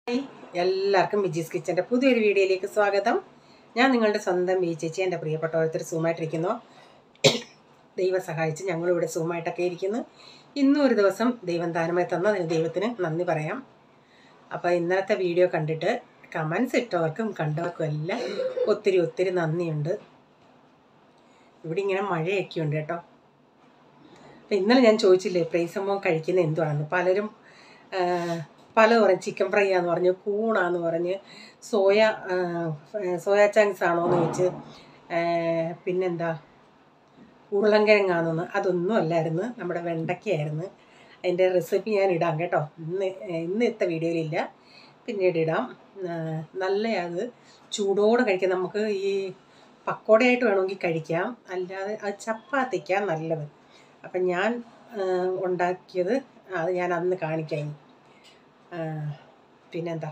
Hi എല്ലാവർക്കും വിജീസ് കിച്ചൻ്റെ പുതിയൊരു വീഡിയോയിലേക്ക് സ്വാഗതം. ഞാൻ നിങ്ങളുടെ സ്വന്തം ബി ചേച്ചി. എൻ്റെ പ്രിയപ്പെട്ട ഓരോരുത്തർ സൂമായിട്ടിരിക്കുന്നു. ദൈവം സഹായിച്ച് ഞങ്ങളിവിടെ സൂമായിട്ടൊക്കെ ഇരിക്കുന്നു. ഇന്നും ഒരു ദിവസം ദൈവം ദാനമായി തന്നതിന് ദൈവത്തിന് നന്ദി പറയാം. അപ്പോൾ ഇന്നലത്തെ വീഡിയോ കണ്ടിട്ട് കമൻസ് ഇട്ടവർക്കും കണ്ടവർക്കും എല്ലാം ഒത്തിരി നന്ദിയുണ്ട്. ഇവിടെ ഇങ്ങനെ മഴയൊക്കെ ഉണ്ട് കേട്ടോ. അപ്പം ഇന്നലെ ഞാൻ ചോദിച്ചില്ലേ പ്രൈസ് സംഭവം കഴിക്കുന്നത് എന്തുവാണെന്ന്. പലരും പറഞ്ഞു ചിക്കൻ ഫ്രൈ ആണെന്ന് പറഞ്ഞ്, കൂണാന്ന് പറഞ്ഞ്, സോയ ചങ്ക്സ് ആണോ എന്ന് ചോദിച്ച്, പിന്നെന്താ ഉരുളൻകിഴങ്ങാണെന്ന്. അതൊന്നും അല്ലായിരുന്നു, നമ്മുടെ വെണ്ടയ്ക്കായിരുന്നു. അതിൻ്റെ റെസിപ്പി ഞാൻ ഇടാം കേട്ടോ. ഇന്നത്തെ വീഡിയോയിലില്ല, പിന്നീട് ഇടാം. നല്ല അത് ചൂടോടെ കഴിക്കാം. നമുക്ക് ഈ പക്കോടയായിട്ട് വേണമെങ്കിൽ കഴിക്കാം, അല്ലാതെ അത് ചപ്പാത്തിക്കാണ് നല്ലത്. അപ്പം ഞാൻ ഉണ്ടാക്കിയത് അത് ഞാൻ അന്ന് കാണിക്കാം. പിന്നെന്താ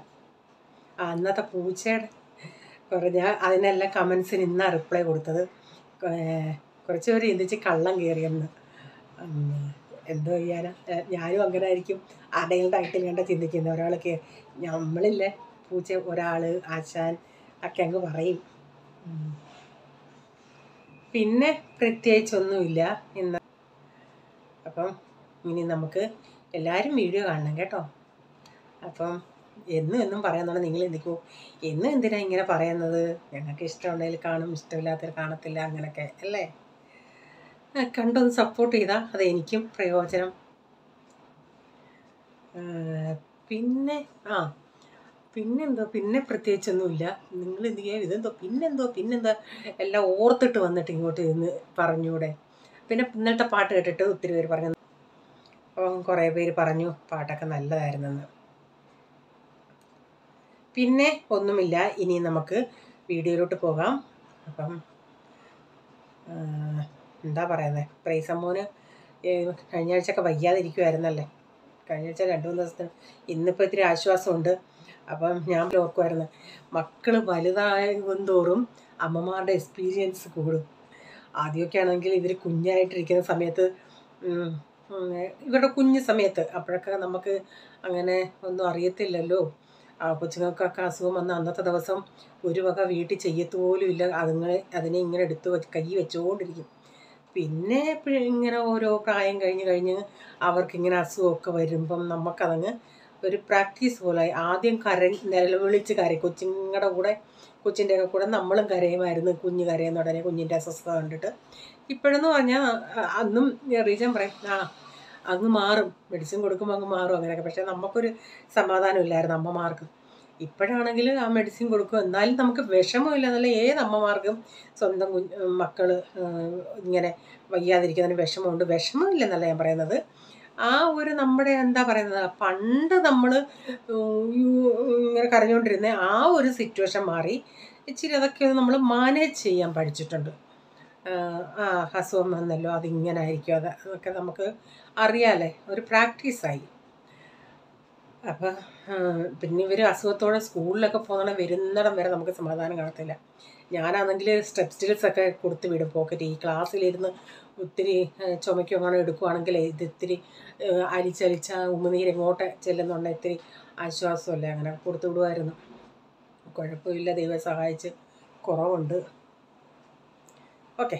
അന്നത്തെ പൂച്ചയുടെ ഞാൻ അതിനെല്ലാം കമൻസിന് ഇന്നാണ് റിപ്ലൈ കൊടുത്തത്. കുറച്ച് പേര് ചിന്തിച്ച് കള്ളം കയറിയെന്ന്. എന്തോ ചെയ്യാനാ, ഞാനും അങ്ങനെ ആയിരിക്കും. ആരുടെയും ടൈറ്റിൽ കണ്ട ചിന്തിക്കുന്നത്. ഒരാൾക്ക് നമ്മളില്ലേ പൂച്ച, ഒരാൾ ആശാൻ ഒക്കെ അങ്ങ് പറയും. പിന്നെ പ്രത്യേകിച്ചൊന്നുമില്ല ഇന്ന്. അപ്പം ഇനി നമുക്ക് എല്ലാവരും വീഡിയോ കാണണം കേട്ടോ. അപ്പം എന്നും പറയാന്നുണ്ട്. നിങ്ങൾ എന്തിക്കോ എന്തിനാ ഇങ്ങനെ പറയുന്നത്? ഞങ്ങൾക്ക് ഇഷ്ടമുണ്ടെങ്കിൽ കാണും, ഇഷ്ടമില്ലാത്തവർ കാണത്തില്ല, അങ്ങനെയൊക്കെ അല്ലേ. കണ്ടൊന്ന് സപ്പോർട്ട് ചെയ്താൽ അത് എനിക്കും പ്രയോജനം. പിന്നെ പ്രത്യേകിച്ചൊന്നുമില്ല. നിങ്ങൾ എന്ത് ചെയ്യുക, പിന്നെന്തോ എല്ലാം ഓർത്തിട്ട് വന്നിട്ട് ഇങ്ങോട്ട് ഇന്ന് പറഞ്ഞൂടെ. പിന്നെ ഇന്നലത്തെ പാട്ട് കേട്ടിട്ട് ഒത്തിരി പേര് പറഞ്ഞു, കുറേ പേര് പറഞ്ഞു പാട്ടൊക്കെ നല്ലതായിരുന്നെന്ന്. പിന്നെ ഒന്നുമില്ല, ഇനി നമുക്ക് വീഡിയോയിലോട്ട് പോകാം. അപ്പം എന്താ പറയുന്നത്, പ്രൈസ് അമ്മോന് കഴിഞ്ഞ ആഴ്ചയൊക്കെ വയ്യാതിരിക്കുമായിരുന്നല്ലേ. കഴിഞ്ഞ ആഴ്ച 2-3 ദിവസത്തിന്. ഇന്നിപ്പോൾ ഇത്തിരി ആശ്വാസമുണ്ട്. അപ്പം ഞാൻ ഓർക്കുമായിരുന്നു, മക്കൾ വലുതാകും തോറും അമ്മമാരുടെ എക്സ്പീരിയൻസ് കൂടും. ആദ്യമൊക്കെ ആണെങ്കിൽ ഇവർ കുഞ്ഞായിട്ടിരിക്കുന്ന സമയത്ത്, ഇവരുടെ കുഞ്ഞു സമയത്ത്, അപ്പോഴൊക്കെ നമുക്ക് അങ്ങനെ ഒന്നും അറിയത്തില്ലല്ലോ. കൊച്ചുങ്ങൾക്കൊക്കെ അസുഖം വന്ന അന്നത്തെ ദിവസം ഒരു വക വീട്ടിൽ ചെയ്യത്തുപോലും ഇല്ല. അതിനെ ഇങ്ങനെ എടുത്ത് കൈ വെച്ചുകൊണ്ടിരിക്കും. പിന്നെ ഇങ്ങനെ ഓരോ പ്രായം കഴിഞ്ഞ് അവർക്കിങ്ങനെ അസുഖമൊക്കെ വരുമ്പം നമുക്കതങ്ങ് ഒരു പ്രാക്ടീസ് പോലെ. ആദ്യം നിലവിളിച്ച് കൊച്ചിൻ്റെയൊക്കെ കൂടെ നമ്മളും കരയുമായിരുന്നു. കുഞ്ഞ് കരയുന്ന ഉടനെ കുഞ്ഞിൻ്റെ അസ്വസ്ഥത കണ്ടിട്ട്. ഇപ്പോഴെന്ന് പറഞ്ഞാൽ അന്നും റീസൺ പറയും, അങ്ങ് മാറും, മെഡിസിൻ കൊടുക്കുമ്പോൾ അങ്ങ് മാറും, അങ്ങനെയൊക്കെ. പക്ഷേ നമുക്കൊരു സമാധാനം ഇല്ലായിരുന്നു അമ്മമാർക്ക്. ഇപ്പോഴാണെങ്കിൽ ആ മെഡിസിൻ കൊടുക്കും, എന്നാലും നമുക്ക് വിഷമമില്ല. എന്നല്ല, ഏത് അമ്മമാർക്കും സ്വന്തം മക്കൾ ഇങ്ങനെ വയ്യാതിരിക്കുന്നതിന് വിഷമമുണ്ട്. വിഷമമില്ലെന്നല്ല ഞാൻ പറയുന്നത്. ആ ഒരു നമ്മുടെ എന്താ പറയുന്നത്, പണ്ട് നമ്മൾ ഇങ്ങനെ കരഞ്ഞുകൊണ്ടിരുന്ന ആ ഒരു സിറ്റുവേഷൻ മാറി ഇച്ചിരി അതൊക്കെ നമ്മൾ മാനേജ് ചെയ്യാൻ പഠിച്ചിട്ടുണ്ട്. അസുഖം വന്നല്ലോ, അതിങ്ങനെ ആയിരിക്കും, അതൊക്കെ നമുക്ക് അറിയാമല്ലേ, ഒരു പ്രാക്ടീസായി. അപ്പം പിന്നെ ഇവർ അസുഖത്തോടെ സ്കൂളിലൊക്കെ പോകുന്ന വരുന്നിടം വരെ നമുക്ക് സമാധാനം കാണത്തില്ല. ഞാനാണെങ്കിൽ സ്റ്റെപ്സിൽസൊക്കെ കൊടുത്ത് വിടും പോക്കറ്റ്. ഈ ക്ലാസ്സിലിരുന്ന് ഒത്തിരി ചുമയ്ക്കും അങ്ങനെ എടുക്കുവാണെങ്കിൽ ഇത് ഇത്തിരി അലിച്ചലിച്ച ഉമിനീര് ഇങ്ങോട്ട് ചെല്ലുന്നുണ്ട്, ഇത്തിരി ആശ്വാസമല്ലേ, അങ്ങനെ കൊടുത്തു വിടുമായിരുന്നു. കുഴപ്പമില്ല, ദൈവം സഹായിച്ച് കുറവുണ്ട്. ഓക്കെ.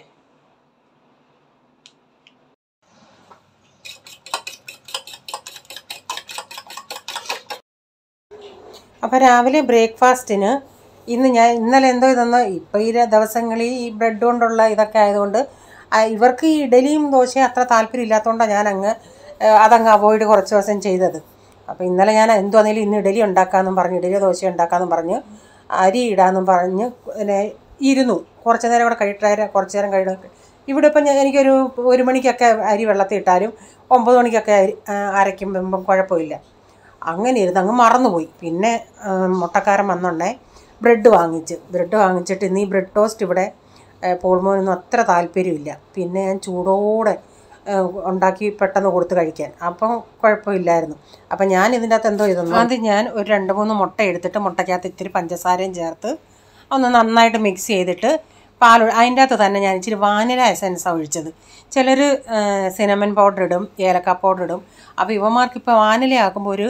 അപ്പോൾ രാവിലെ ബ്രേക്ക്ഫാസ്റ്റിന് ഇന്നലെ എന്തോ ഇതൊന്ന്, ഇപ്പോൾ ഈ ദിവസങ്ങളിൽ ഈ ബ്രെഡ് കൊണ്ടുള്ള ഇതൊക്കെ ആയതുകൊണ്ട് ഇവർക്ക് ഈ ഇഡലിയും ദോശയും അത്ര താല്പര്യം ഇല്ലാത്തതുകൊണ്ടാണ് അതങ്ങ് അവോയ്ഡ് കുറച്ച് ദിവസം ചെയ്തത്. അപ്പോൾ ഇന്നലെ ഞാൻ എന്തുവാണെങ്കിലും ഇന്ന് ഇഡലി ഉണ്ടാക്കാമെന്നും പറഞ്ഞ്, ഇഡലിയോ ദോശ ഉണ്ടാക്കാമെന്നും പറഞ്ഞ്, അരി ഇടാമെന്നും പറഞ്ഞ് പിന്നെ ഇരുന്നു. കുറച്ച് നേരം ഇവിടെ കുറച്ച് നേരം കഴിഞ്ഞിട്ട് ഇവിടെ ഇപ്പം എനിക്കൊരു 1 മണിക്കൊക്കെ അരി വെള്ളത്തിൽ ഇട്ടാലും 9 മണിക്കൊക്കെ അരയ്ക്കുമ്പം കുഴപ്പമില്ല. അങ്ങനെ ഇരുന്ന് അങ്ങ് മറന്നുപോയി. പിന്നെ മുട്ടക്കാരൻ വന്നുണ്ടേ ബ്രെഡ് വാങ്ങിച്ചിട്ട് ഇന്ന് ഈ ബ്രെഡ് ടോസ്റ്റ് ഇവിടെ പോൾമോനൊന്നും അത്ര താല്പര്യമില്ല. പിന്നെ ഞാൻ ചൂടോടെ ഉണ്ടാക്കി പെട്ടെന്ന് കൊടുത്ത് കഴിക്കാൻ, അപ്പം കുഴപ്പമില്ലായിരുന്നു. അപ്പം ഞാൻ ഇതിൻ്റെ അകത്ത് എന്തോ ചെയ്തു, ആദ്യം ഞാൻ ഒരു 2-3 മുട്ട എടുത്തിട്ട് മുട്ടയ്ക്കകത്ത് ഇത്തിരി പഞ്ചസാരയും ചേർത്ത് ഒന്ന് നന്നായിട്ട് മിക്സ് ചെയ്തിട്ട് അതിൻ്റെ അകത്ത് തന്നെ ഞാൻ ഇച്ചിരി വാനില എസൻസാണ് ഒഴിച്ചത്. ചിലർ സിനമൺ പൗഡർ ഇടും, ഏലക്ക പൗഡർ ഇടും. അപ്പോൾ ഇവന്മാർക്കിപ്പോൾ വാനില ആക്കുമ്പോൾ ഒരു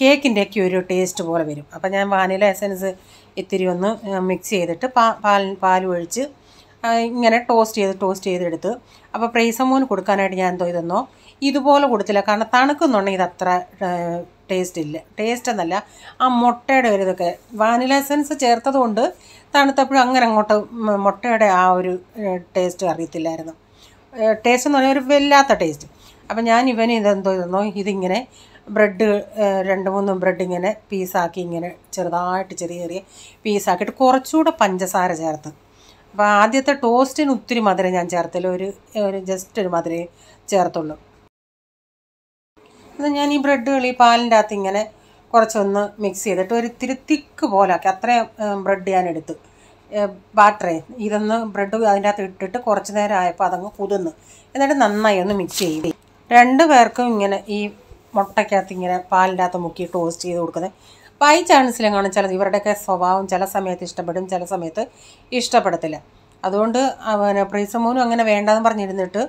കേക്കിൻ്റെയൊക്കെ ഒരു ടേസ്റ്റ് പോലെ വരും. അപ്പോൾ ഞാൻ വാനില എസൻസ് ഇത്തിരി ഒന്ന് മിക്സ് ചെയ്തിട്ട് പാൽ ഒഴിച്ച് ഇങ്ങനെ ടോസ്റ്റ് ചെയ്തെടുത്ത്. അപ്പോൾ പ്രൈസമോന് കൊടുക്കാനായിട്ട് ഞാൻ എന്തോ ഇതെന്നോ ഇതുപോലെ കൊടുത്തില്ല, കാരണം തണുക്കുന്നുണ്ടെങ്കിൽ ഇതത്ര ടേസ്റ്റ് എന്നല്ല, ആ മുട്ടയുടെ ഒരു ഇതൊക്കെ വാനില എസൻസ് ചേർത്തത് കൊണ്ട് തണുത്തപ്പോഴും അങ്ങനെ അങ്ങോട്ട് മുട്ടയുടെ ആ ഒരു ടേസ്റ്റ് അറിയത്തില്ലായിരുന്നു. ടേസ്റ്റ് എന്ന് പറഞ്ഞാൽ ഒരു വല്ലാത്ത ടേസ്റ്റ്. അപ്പം ഞാൻ ഇവന് ഇതെന്നോ ഇതിങ്ങനെ ബ്രെഡ് 2-3 ബ്രെഡ് ഇങ്ങനെ പീസാക്കി ഇങ്ങനെ ചെറുതായിട്ട് ചെറിയ പീസാക്കിയിട്ട് കുറച്ചുകൂടെ പഞ്ചസാര ചേർത്ത്. അപ്പോൾ ആദ്യത്തെ ടോസ്റ്റിന് ഒത്തിരി മധുരം ഞാൻ ചേർത്തില്ല, ഒരു ജസ്റ്റ് ഒരു മധുരം ചേർത്തുള്ളൂ. അത് ഞാൻ ഈ ബ്രെഡുകൾ ഈ പാലിൻ്റെ അകത്ത് ഇങ്ങനെ കുറച്ചൊന്ന് മിക്സ് ചെയ്തിട്ട് ഒരു ഇത്തിരി തിക്ക് പോലാക്കി, അത്രയും ബ്രെഡ് ഞാൻ എടുത്ത് ബാറ്ററേ ഇതൊന്ന് ബ്രെഡ് അതിൻ്റെ അകത്ത് ഇട്ടിട്ട് കുറച്ച് നേരം ആയപ്പോൾ അതങ്ങ് കുതിർന്ന്, എന്നിട്ട് നന്നായി ഒന്ന് മിക്സ് ചെയ്ത് 2 പേർക്കും ഇങ്ങനെ ഈ മുട്ടയ്ക്കകത്ത് ഇങ്ങനെ പാലിൻ്റെ അകത്ത് മുക്കി ടോസ്റ്റ് ചെയ്ത് കൊടുക്കുന്നത്. ബൈ ചാൻസിലും കാണും ചിലത് ഇവരുടെയൊക്കെ സ്വഭാവം ചില സമയത്ത് ഇഷ്ടപ്പെടും, ചില സമയത്ത് ഇഷ്ടപ്പെടത്തില്ല. അതുകൊണ്ട് പ്രീസമോനും അങ്ങനെ വേണ്ടാന്ന് പറഞ്ഞിരുന്നിട്ട്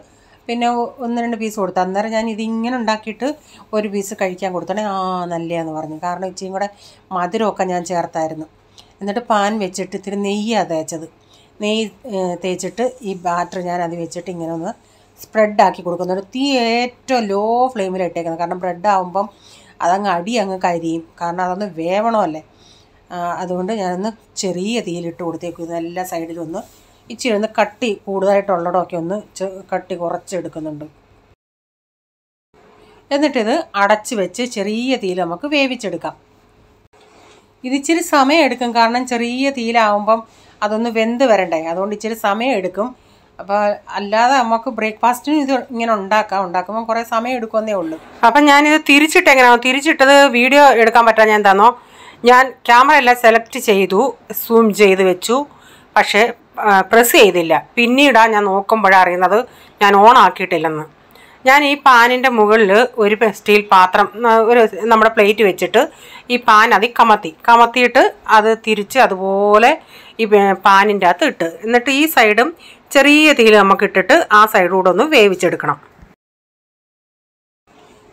പിന്നെ 1-2 പീസ് കൊടുത്തു. അന്നേരം ഞാൻ ഇതിങ്ങനെ ഉണ്ടാക്കിയിട്ട് ഒരു പീസ് കഴിക്കാൻ കൊടുത്തേ നല്ലതെന്ന് പറഞ്ഞു, കാരണം ഇച്ചിയും കൂടെ മധുരമൊക്കെ ഞാൻ ചേർത്തായിരുന്നു. എന്നിട്ട് പാൻ വെച്ചിട്ട് ഇത്തിരി നെയ്യാണ് തേച്ചത്. നെയ്യ് തേച്ചിട്ട് ഈ ബാറ്റർ ഞാൻ അത് വെച്ചിട്ട് ഇങ്ങനെ ഒന്ന് സ്പ്രെഡാക്കി കൊടുക്കുന്നുണ്ട്. തീ ഏറ്റവും ലോ ഫ്ലെയിമിലിട്ടേക്കുന്നത്, കാരണം ബ്രെഡ് ആകുമ്പം അതങ്ങ് അങ്ങ് കരിയും, കാരണം അതൊന്ന് വേവണമല്ലേ. അതുകൊണ്ട് ഞാനൊന്ന് ചെറിയ തീയിലിട്ട് കൊടുത്തേക്കും. എല്ലാ സൈഡിലും ഒന്ന് ഇച്ചിരി ഒന്ന് കട്ടി കൂടുതലായിട്ടുള്ളടമൊക്കെ ഒന്ന് കട്ടി കുറച്ചെടുക്കുന്നുണ്ട്. എന്നിട്ടിത് അടച്ച് വെച്ച് ചെറിയ തീയിൽ നമുക്ക് വേവിച്ചെടുക്കാം. ഇതിച്ചിരി സമയം എടുക്കും, കാരണം ചെറിയ തീയിലാവുമ്പം അതൊന്ന് വെന്ത് വരണ്ടേ, അതുകൊണ്ട് ഇച്ചിരി സമയം എടുക്കും. അപ്പോൾ അല്ലാതെ നമുക്ക് ബ്രേക്ക്ഫാസ്റ്റിനും ഇത് ഇങ്ങനെ ഉണ്ടാക്കുമ്പോൾ കുറേ സമയം എടുക്കുമെന്നേ ഉള്ളൂ. അപ്പം ഞാനിത് തിരിച്ചിട്ടത് വീഡിയോ എടുക്കാൻ പറ്റാൻ ഞാൻ എന്താണോ, ഞാൻ ക്യാമറ എല്ലാം സെലക്ട് ചെയ്തു, സൂം ചെയ്ത് വെച്ചു, പക്ഷേ പ്രസ് ചെയ്തില്ല. പിന്നീടാണ് ഞാൻ നോക്കുമ്പോഴാണ് അറിയുന്നത് ഞാൻ ഓൺ ആക്കിയിട്ടില്ലെന്ന്. ഞാൻ ഈ പാനിൻ്റെ മുകളിൽ ഒരു സ്റ്റീൽ പാത്രം, നമ്മുടെ പ്ലേറ്റ് വെച്ചിട്ട് ഈ പാൻ അതിൽ കമത്തിയിട്ട് അത് തിരിച്ച് അതുപോലെ ഈ പാനിൻ്റെ അകത്ത് ഇട്ട്, എന്നിട്ട് ഈ സൈഡും ചെറിയ തീയിൽ നമുക്ക് ഇട്ടിട്ട് ആ സൈഡ് കൂടെ ഒന്ന് വേവിച്ചെടുക്കണം.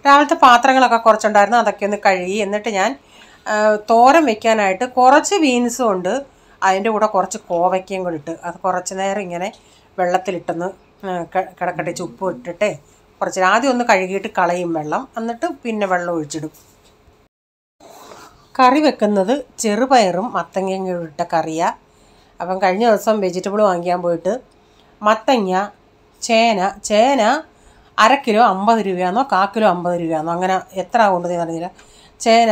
രാവിലത്തെ പാത്രങ്ങളൊക്കെ കുറച്ചുണ്ടായിരുന്നു, അതൊക്കെ ഒന്ന് കഴുകി. എന്നിട്ട് ഞാൻ തോരൻ വെക്കാനായിട്ട് കുറച്ച് ബീൻസും ഉണ്ട്, അതിൻ്റെ കൂടെ കുറച്ച് കോവയ്ക്കയും കൂടി ഇട്ട് അത് കുറച്ച് നേരം ഇങ്ങനെ വെള്ളത്തിലിട്ടൊന്ന് കിടക്കട്ടെ, ഉപ്പ് ഇട്ടിട്ടേ കുറച്ച് ആദ്യം ഒന്ന് കഴുകിയിട്ട് കളയും വെള്ളം, എന്നിട്ട് പിന്നെ വെള്ളം ഒഴിച്ചിടും. കറി വെക്കുന്നത് ചെറുപയറും മത്തങ്ങയും ഇട്ട കറിയാണ്. അപ്പം കഴിഞ്ഞ ദിവസം വെജിറ്റബിൾ വാങ്ങിക്കാൻ പോയിട്ട് മത്തങ്ങ, ചേന 1/2 കിലോ 50 രൂപയാണോ 1/4 കിലോ 50 രൂപയാണോ അങ്ങനെ എത്ര കൊണ്ടുവന്ന് പറഞ്ഞില്ല. ചേന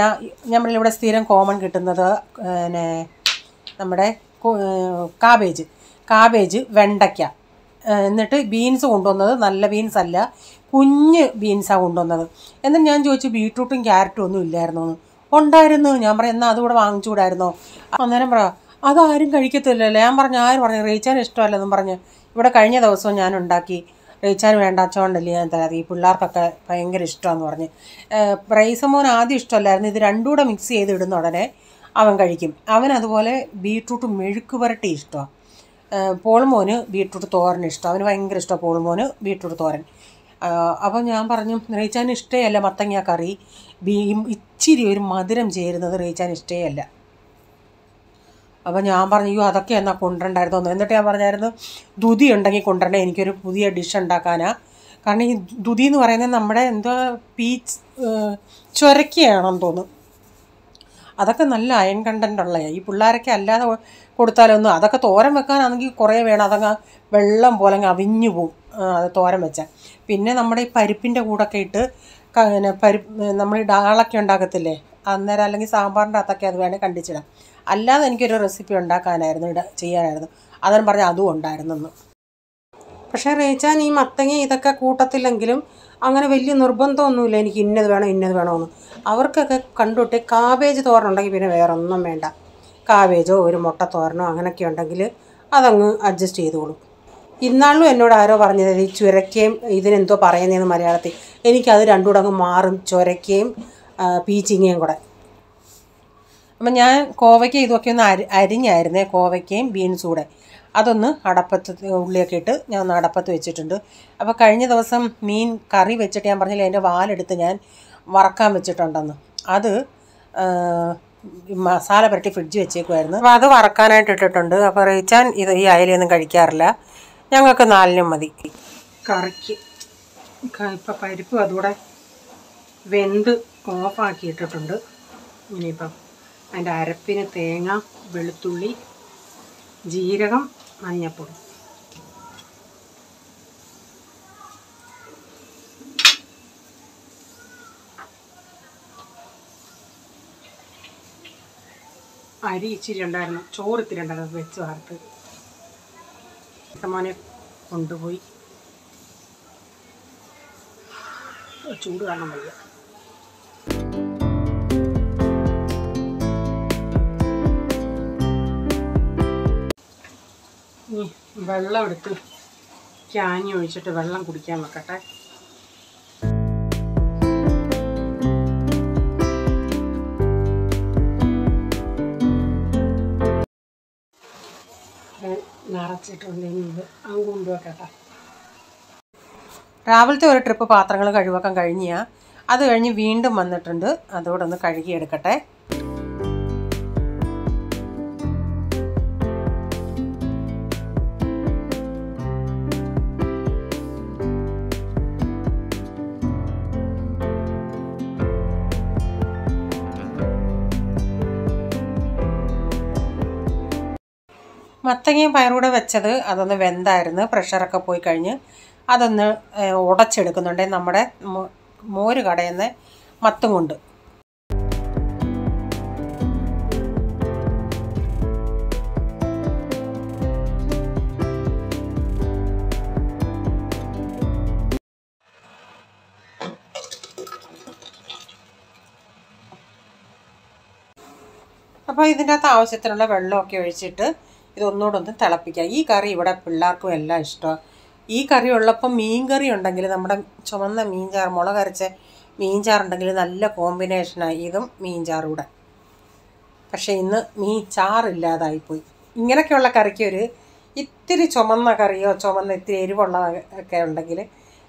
നമ്മളിവിടെ സ്ഥിരം കോമൺ കിട്ടുന്നത് പിന്നെ നമ്മുടെ കാബേജ്, വെണ്ടയ്ക്ക. എന്നിട്ട് ബീൻസ് കൊണ്ടുവന്നത് നല്ല ബീൻസ് അല്ല, കുഞ്ഞ് ബീൻസാണ് കൊണ്ടുവന്നത്. എന്നിട്ട് ഞാൻ ചോദിച്ചു ബീട്രൂട്ടും ക്യാരറ്റും ഒന്നും ഇല്ലായിരുന്നോ എന്ന്. ഉണ്ടായിരുന്നു. ഞാൻ പറയാം എന്നാൽ അതുകൂടെ വാങ്ങിച്ചുകൂടായിരുന്നോ. അന്നേരം അതാരും കഴിക്കത്തില്ലല്ലോ. ഞാൻ പറഞ്ഞു ആരും പറഞ്ഞു റീച്ചാൻ ഇഷ്ടമല്ലെന്നും പറഞ്ഞ് ഇവിടെ കഴിഞ്ഞ ദിവസവും ഞാൻ ഉണ്ടാക്കി, റീച്ചാൻ വേണ്ടാച്ചോണ്ടല്ലേ ഞാൻ തരാം, ഈ പിള്ളേർക്കൊക്കെ ഭയങ്കര ഇഷ്ടമാണെന്ന് പറഞ്ഞ്. പ്രൈസമോൻ ആദ്യം ഇഷ്ടമല്ലായിരുന്നു, ഇത് രണ്ടും കൂടെ മിക്സ് ചെയ്ത് ഇടുന്ന ഉടനെ അവൻ കഴിക്കും. അവനതുപോലെ ബീട്രൂട്ട് മെഴുക്ക് പുരട്ടി ഇഷ്ടമാണ്. പോൾമോന് ബീട്രൂട്ട് തോരൻ ഇഷ്ടം, അവന് ഭയങ്കര ഇഷ്ടമാണ് പോൾമോന് ബീട്രൂട്ട് തോരൻ. അപ്പോൾ ഞാൻ പറഞ്ഞു റീച്ചാൻ ഇഷ്ടമല്ല മത്തങ്ങ കറി, ഇച്ചിരി ഒരു മധുരം ചേരുന്നത് റീച്ചാൻ ഇഷ്ടമല്ല. അപ്പോൾ ഞാൻ പറഞ്ഞു അയ്യോ അതൊക്കെ എന്നാൽ കൊണ്ടുവരണ്ടായിരുന്നു. എന്നിട്ട് ഞാൻ പറഞ്ഞായിരുന്നു ദുതി ഉണ്ടെങ്കിൽ കൊണ്ടുവരണ്ടേ, എനിക്കൊരു പുതിയ ഡിഷ് ഉണ്ടാക്കാനാണ്. കാരണം ഈ ദുതി എന്ന് പറയുന്നത് നമ്മുടെ എന്തോ ചൊരക്കയാണെന്ന് തോന്നുന്നു. അതൊക്കെ നല്ല അയൺ കണ്ടൻ്റ് ഉള്ളതാണ്. ഈ പിള്ളേരൊക്കെ അല്ലാതെ കൊടുത്താലൊന്നും, അതൊക്കെ തോരൻ വെക്കാനാണെങ്കിൽ കുറേ വേണം, അതങ്ങ് വെള്ളം പോലെ അങ്ങ് അവിഞ്ഞു പോവും അത് തോരൻ വെച്ചാൽ. പിന്നെ നമ്മുടെ ഈ പരിപ്പിൻ്റെ കൂടൊക്കെ ഇട്ട് നമ്മൾ ഈ ഡാളൊക്കെ ഉണ്ടാക്കത്തില്ലേ, അന്നേരം അല്ലെങ്കിൽ സാമ്പാറിൻ്റെ അകത്തൊക്കെ അത് വേണേൽ കണ്ടിച്ചിടാം. അല്ലാതെ എനിക്കൊരു റെസിപ്പി ഉണ്ടാക്കാനായിരുന്നു, ചെയ്യാനായിരുന്നു. അതെന്ന് പറഞ്ഞാൽ അതും ഉണ്ടായിരുന്നെന്ന്. പക്ഷേ റീച്ചാൻ ഈ മത്തങ്ങ ഇതൊക്കെ കൂട്ടത്തില്ലെങ്കിലും അങ്ങനെ വലിയ നിർബന്ധമൊന്നുമില്ല എനിക്ക് ഇന്നത് വേണമെന്ന്. അവർക്കൊക്കെ കണ്ടുവിട്ട് കാബേജ് തോരനുണ്ടെങ്കിൽ പിന്നെ വേറെ ഒന്നും വേണ്ട, കാബേജോ ഒരു മുട്ട തോരനോ അങ്ങനെയൊക്കെ ഉണ്ടെങ്കിൽ അതങ്ങ് അഡ്ജസ്റ്റ് ചെയ്തോളും. ഇന്നാളും എന്നോട് ആരോ പറഞ്ഞത് ഈ ചുരക്കയും ഇതിനെന്തോ പറയുന്നതെന്ന് മലയാളത്തിൽ, എനിക്കത് രണ്ടും കൂടെ അങ്ങ് മാറും, ചുരക്കയും പീച്ചിങ്ങയും കൂടെ. അപ്പം ഞാൻ കോവയ്ക്ക ഇതൊക്കെ ഒന്ന് അരിഞ്ഞായിരുന്നേ, കോവയ്ക്കയും ബീൻസും കൂടെ അതൊന്ന് അടപ്പത്ത് ഉള്ളിയൊക്കെ ഇട്ട് ഞാൻ ഒന്ന് അടപ്പത്ത് വെച്ചിട്ടുണ്ട്. അപ്പോൾ കഴിഞ്ഞ ദിവസം മീൻ കറി വെച്ചിട്ട് ഞാൻ പറഞ്ഞില്ല അതിൻ്റെ വാലെടുത്ത് ഞാൻ വറക്കാൻ വെച്ചിട്ടുണ്ടെന്ന്, അത് മസാല പുരട്ടി ഫ്രിഡ്ജ് വെച്ചേക്കുമായിരുന്നു. അപ്പോൾ അത് വറക്കാനായിട്ട് ഇട്ടിട്ടുണ്ട്. അപ്പോൾ റീച്ചാൻ ഈ അയലയൊന്നും കഴിക്കാറില്ല. ഞങ്ങൾക്ക് 4-നും മതി. കറിക്ക് ഇപ്പം പരിപ്പ് അതുകൂടെ വെന്ത് ഓഫാക്കി ഇട്ടിട്ടുണ്ട്. ഇനിയിപ്പം അതിൻ്റെ അരപ്പിന് തേങ്ങ, വെളുത്തുള്ളി, ജീരകം, മഞ്ഞൾപ്പൊടി. അരി ഇച്ചിരി ഉണ്ടായിരുന്നു, ചോറ് ഇത്തിരി ഉണ്ടായിരുന്നു, വെച്ച് വാർത്ത് മോനെ കൊണ്ടുപോയി. ചൂട് കാരണം വയ്യ. വെള്ളം എടുത്ത് ക്യാനി ഒഴിച്ചിട്ട് വെള്ളം കുടിക്കാൻ വെക്കട്ടെ. നിറച്ചിട്ടുണ്ടെങ്കിൽ അങ്ങ് കൊണ്ടുവെക്കട്ടെ. രാവിലത്തെ ഒരു ട്രിപ്പ് പാത്രങ്ങൾ കഴിവെക്കാൻ കഴിഞ്ഞാൽ അത് കഴിഞ്ഞ് വീണ്ടും വന്നിട്ടുണ്ട്. അതോടെ ഒന്ന് കഴുകിയെടുക്കട്ടെ. മത്തങ്ങയും പയറൂടെ വെച്ചത് അതൊന്ന് വെന്തായിരുന്നു. പ്രഷറൊക്കെ പോയി കഴിഞ്ഞ് അതൊന്ന് ഉടച്ചെടുക്കുന്നുണ്ട് നമ്മുടെ മോര് കടയുന്ന മത്തും കൊണ്ട്. അപ്പോൾ ഇതിൻ്റെ അകത്ത് ആവശ്യത്തിനുള്ള വെള്ളമൊക്കെ ഒഴിച്ചിട്ട് ഇതൊന്നുകൂടെ ഒന്ന് തിളപ്പിക്കുക. ഈ കറി ഇവിടെ പിള്ളേർക്കും എല്ലാം ഇഷ്ടമാണ്. ഈ കറി ഉള്ളപ്പം മീൻ കറി ഉണ്ടെങ്കിൽ, നമ്മുടെ ചുവന്ന മീൻചാറ്, മുളകരച്ച മീൻചാറുണ്ടെങ്കിൽ നല്ല കോമ്പിനേഷനായി ഇതും മീൻചാറും കൂടെ. പക്ഷേ ഇന്ന് മീൻ ചാറില്ലാതായിപ്പോയി. ഇങ്ങനെയൊക്കെയുള്ള കറിക്ക് ഒരു ഇത്തിരി ചുമന്ന കറിയോ ഇത്തിരി എരിവുള്ള ഒക്കെ ഉണ്ടെങ്കിൽ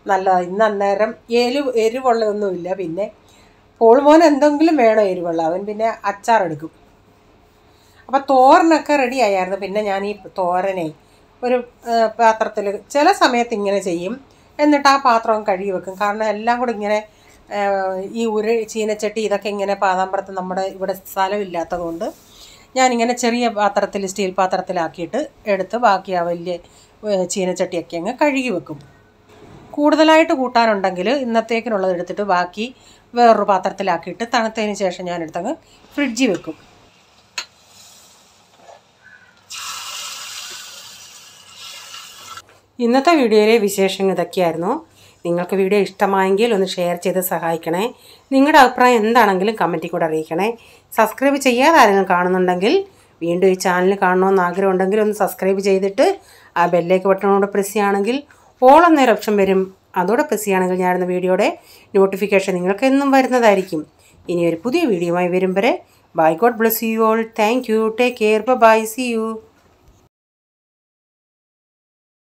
നല്ലതാണ്. ഇന്ന് അന്നേരം എരിവുള്ളതൊന്നുമില്ല. പിന്നെ പോൾമോൻ എന്തെങ്കിലും വേണം എരിവുള്ള, അവൻ പിന്നെ അച്ചാറെടുക്കും. അപ്പോൾ തോരനൊക്കെ റെഡി ആയിരുന്നു. പിന്നെ ഞാൻ ഈ തോരനെ ഒരു പാത്രത്തിൽ ചില സമയത്ത് ഇങ്ങനെ ചെയ്യും, എന്നിട്ട് ആ പാത്രം കഴുകി വെക്കും. കാരണം എല്ലാം കൂടി ഇങ്ങനെ ഈ ചീനച്ചട്ടി ഇതൊക്കെ ഇങ്ങനെ പാതാമ്പറത്ത് നമ്മുടെ ഇവിടെ സ്ഥലമില്ലാത്തത് കൊണ്ട് ഞാനിങ്ങനെ ചെറിയ പാത്രത്തിൽ, സ്റ്റീൽ പാത്രത്തിലാക്കിയിട്ട് എടുത്ത് ബാക്കി ആ വലിയ ചീനച്ചട്ടിയൊക്കെ അങ്ങ് കഴുകി വെക്കും. കൂടുതലായിട്ട് കൂട്ടാനുണ്ടെങ്കിൽ ഇന്നത്തേക്കിനുള്ളത് എടുത്തിട്ട് ബാക്കി വേറൊരു പാത്രത്തിലാക്കിയിട്ട് തണുത്തതിന് ശേഷം ഞാൻ എടുത്തങ്ങ് ഫ്രിഡ്ജിൽ വെക്കും. ഇന്നത്തെ വീഡിയോയിലെ വിശേഷങ്ങൾ ഇതൊക്കെയായിരുന്നു. നിങ്ങൾക്ക് വീഡിയോ ഇഷ്ടമായെങ്കിൽ ഒന്ന് ഷെയർ ചെയ്ത് സഹായിക്കണേ. നിങ്ങളുടെ അഭിപ്രായം എന്താണെങ്കിലും കമൻറ്റിൽ കൂടെ അറിയിക്കണേ. സബ്സ്ക്രൈബ് ചെയ്യാതെ ആരെങ്കിലും കാണുന്നുണ്ടെങ്കിൽ വീണ്ടും ഈ ചാനൽ കാണണമെന്ന് ആഗ്രഹമുണ്ടെങ്കിൽ ഒന്ന് സബ്സ്ക്രൈബ് ചെയ്തിട്ട് ആ ബെല്ലേക്ക് ബട്ടണോട് പ്രസ് ചെയ്യുകയാണെങ്കിൽ ഓൾ എന്നൊരു ഓപ്ഷൻ വരും. അതോടെ പ്രസ് ചെയ്യുകയാണെങ്കിൽ ഞാനിരുന്ന വീഡിയോയുടെ നോട്ടിഫിക്കേഷൻ നിങ്ങൾക്ക് എന്നും വരുന്നതായിരിക്കും. ഇനി ഒരു പുതിയ വീഡിയോയുമായി വരും വരെ bye. God bless you all. Thank you. Take care. Bye. See U.